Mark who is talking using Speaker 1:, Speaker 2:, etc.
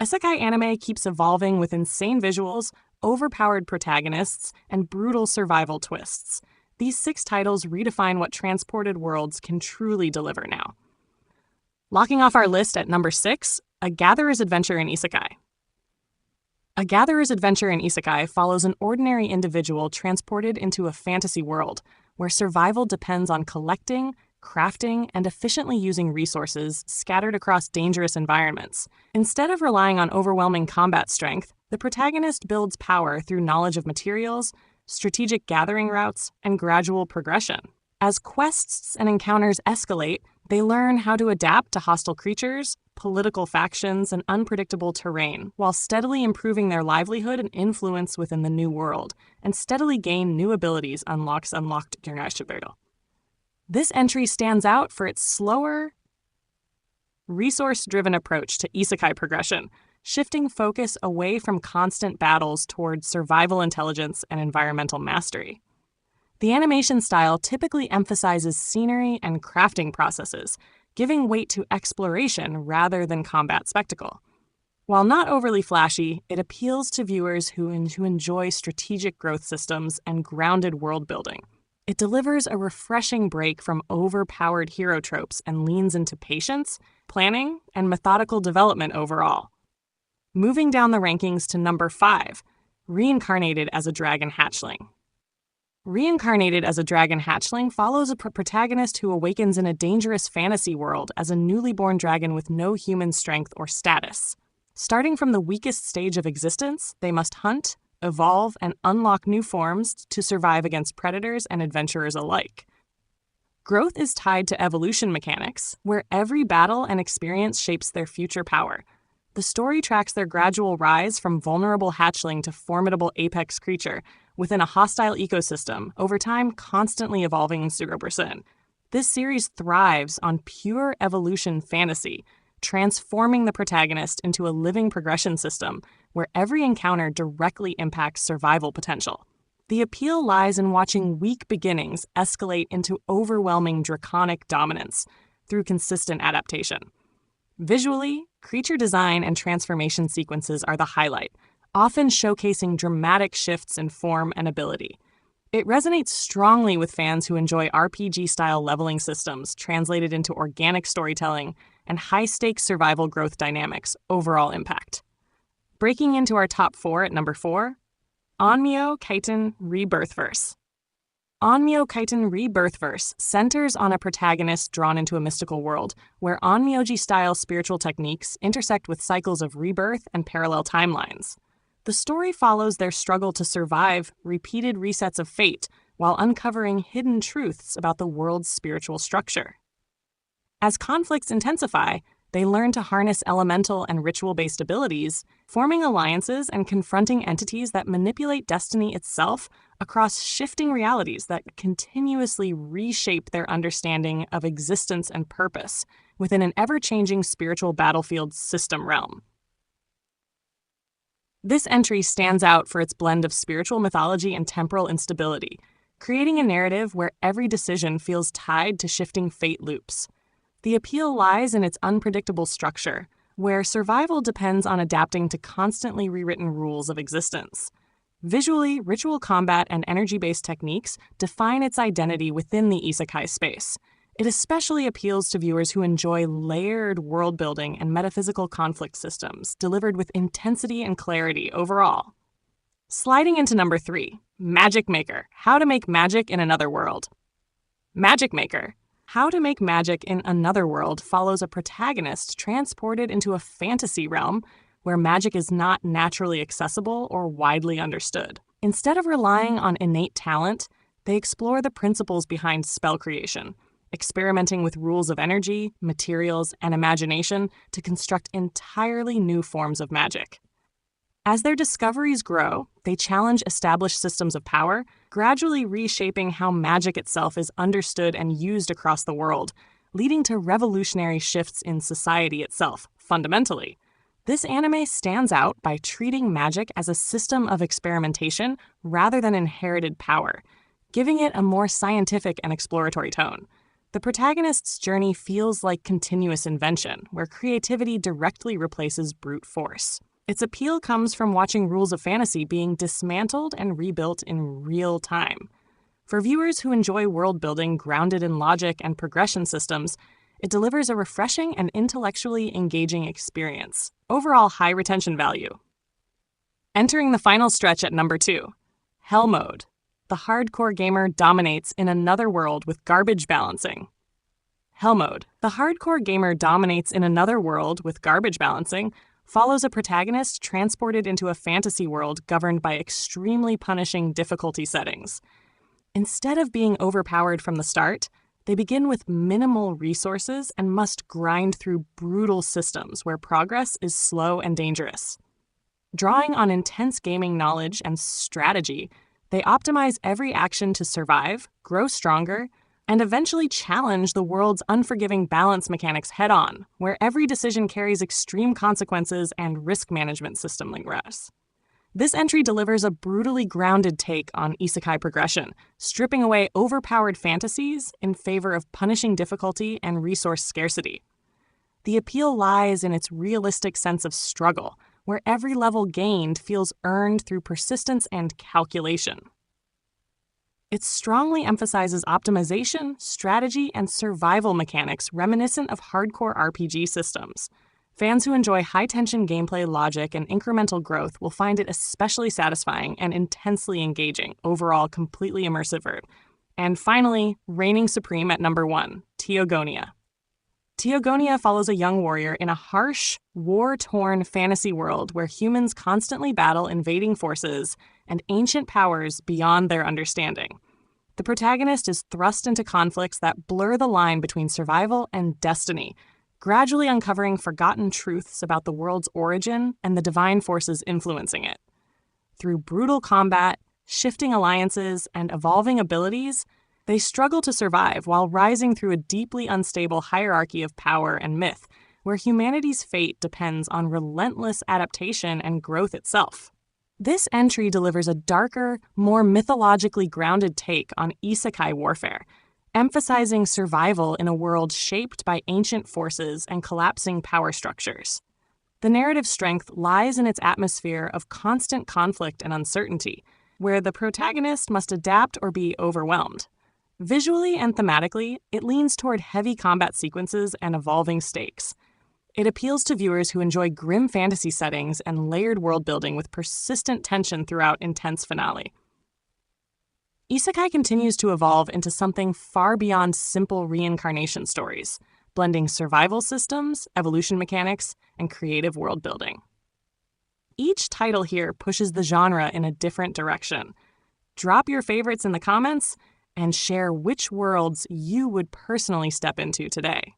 Speaker 1: Isekai anime keeps evolving with insane visuals, overpowered protagonists, and brutal survival twists. These 6 titles redefine what transported worlds can truly deliver now. Locking off our list at number 6, A Gatherer's Adventure in Isekai. A Gatherer's Adventure in Isekai follows an ordinary individual transported into a fantasy world where survival depends on collecting, crafting, and efficiently using resources scattered across dangerous environments. Instead of relying on overwhelming combat strength, the protagonist builds power through knowledge of materials, strategic gathering routes, and gradual progression. As quests and encounters escalate, they learn how to adapt to hostile creatures, political factions, and unpredictable terrain, while steadily improving their livelihood and influence within the new world, and steadily gain new abilities unlocked. This entry stands out for its slower, resource-driven approach to isekai progression, shifting focus away from constant battles towards survival intelligence and environmental mastery. The animation style typically emphasizes scenery and crafting processes, giving weight to exploration rather than combat spectacle. While not overly flashy, it appeals to viewers who enjoy strategic growth systems and grounded world building. It delivers a refreshing break from overpowered hero tropes and leans into patience, planning, and methodical development overall. Moving down the rankings to number 5, Reincarnated as a Dragon Hatchling. Reincarnated as a Dragon Hatchling follows a protagonist who awakens in a dangerous fantasy world as a newly born dragon with no human strength or status. Starting from the weakest stage of existence, they must hunt, evolve, and unlock new forms to survive against predators and adventurers alike. Growth is tied to evolution mechanics, where every battle and experience shapes their future power. The story tracks their gradual rise from vulnerable hatchling to formidable apex creature within a hostile ecosystem, over time constantly evolving 0%. This series thrives on pure evolution fantasy, transforming the protagonist into a living progression system where every encounter directly impacts survival potential. The appeal lies in watching weak beginnings escalate into overwhelming draconic dominance through consistent adaptation. Visually, creature design and transformation sequences are the highlight, often showcasing dramatic shifts in form and ability. It resonates strongly with fans who enjoy RPG-style leveling systems translated into organic storytelling and high-stakes survival growth dynamics. Overall impact. Breaking into our top 4 at number 4, Onmyo Kaiten Rebirthverse. Onmyo Kaiten Rebirthverse centers on a protagonist drawn into a mystical world where Onmyoji-style spiritual techniques intersect with cycles of rebirth and parallel timelines. The story follows their struggle to survive repeated resets of fate while uncovering hidden truths about the world's spiritual structure. As conflicts intensify, they learn to harness elemental and ritual-based abilities, forming alliances and confronting entities that manipulate destiny itself across shifting realities that continuously reshape their understanding of existence and purpose within an ever-changing spiritual battlefield system realm. This entry stands out for its blend of spiritual mythology and temporal instability, creating a narrative where every decision feels tied to shifting fate loops. The appeal lies in its unpredictable structure, where survival depends on adapting to constantly rewritten rules of existence. Visually, ritual combat and energy-based techniques define its identity within the isekai space. It especially appeals to viewers who enjoy layered world-building and metaphysical conflict systems, delivered with intensity and clarity overall. Sliding into number 3, Magic Maker: How to Make Magic in Another World. Magic Maker: How to Make Magic in Another World follows a protagonist transported into a fantasy realm where magic is not naturally accessible or widely understood. Instead of relying on innate talent, they explore the principles behind spell creation, experimenting with rules of energy, materials, and imagination to construct entirely new forms of magic. As their discoveries grow, they challenge established systems of power, gradually reshaping how magic itself is understood and used across the world, leading to revolutionary shifts in society itself, fundamentally. This anime stands out by treating magic as a system of experimentation rather than inherited power, giving it a more scientific and exploratory tone. The protagonist's journey feels like continuous invention, where creativity directly replaces brute force. Its appeal comes from watching rules of fantasy being dismantled and rebuilt in real time. For viewers who enjoy world building grounded in logic and progression systems, it delivers a refreshing and intellectually engaging experience. Overall, high retention value. Entering the final stretch at number 2, Hell Mode. The hardcore gamer dominates in another world with garbage balancing. Hell Mode. The hardcore gamer dominates in another world with garbage balancing follows a protagonist transported into a fantasy world governed by extremely punishing difficulty settings. Instead of being overpowered from the start, they begin with minimal resources and must grind through brutal systems where progress is slow and dangerous. Drawing on intense gaming knowledge and strategy, they optimize every action to survive, grow stronger, and eventually challenge the world's unforgiving balance mechanics head-on, where every decision carries extreme consequences and risk management system lingers. This entry delivers a brutally grounded take on isekai progression, stripping away overpowered fantasies in favor of punishing difficulty and resource scarcity. The appeal lies in its realistic sense of struggle, where every level gained feels earned through persistence and calculation. It strongly emphasizes optimization, strategy, and survival mechanics reminiscent of hardcore RPG systems. Fans who enjoy high-tension gameplay logic and incremental growth will find it especially satisfying and intensely engaging, overall completely immersive. And finally, reigning supreme at number 1, Teogonia. Teogonia follows a young warrior in a harsh, war-torn fantasy world where humans constantly battle invading forces and ancient powers beyond their understanding. The protagonist is thrust into conflicts that blur the line between survival and destiny, gradually uncovering forgotten truths about the world's origin and the divine forces influencing it. Through brutal combat, shifting alliances, and evolving abilities, they struggle to survive while rising through a deeply unstable hierarchy of power and myth, where humanity's fate depends on relentless adaptation and growth itself. This entry delivers a darker, more mythologically grounded take on isekai warfare, emphasizing survival in a world shaped by ancient forces and collapsing power structures. The narrative strength lies in its atmosphere of constant conflict and uncertainty, where the protagonist must adapt or be overwhelmed. Visually and thematically, it leans toward heavy combat sequences and evolving stakes. It appeals to viewers who enjoy grim fantasy settings and layered world building with persistent tension throughout intense finale. Isekai continues to evolve into something far beyond simple reincarnation stories, blending survival systems, evolution mechanics, and creative world building. Each title here pushes the genre in a different direction. Drop your favorites in the comments and share which worlds you would personally step into today.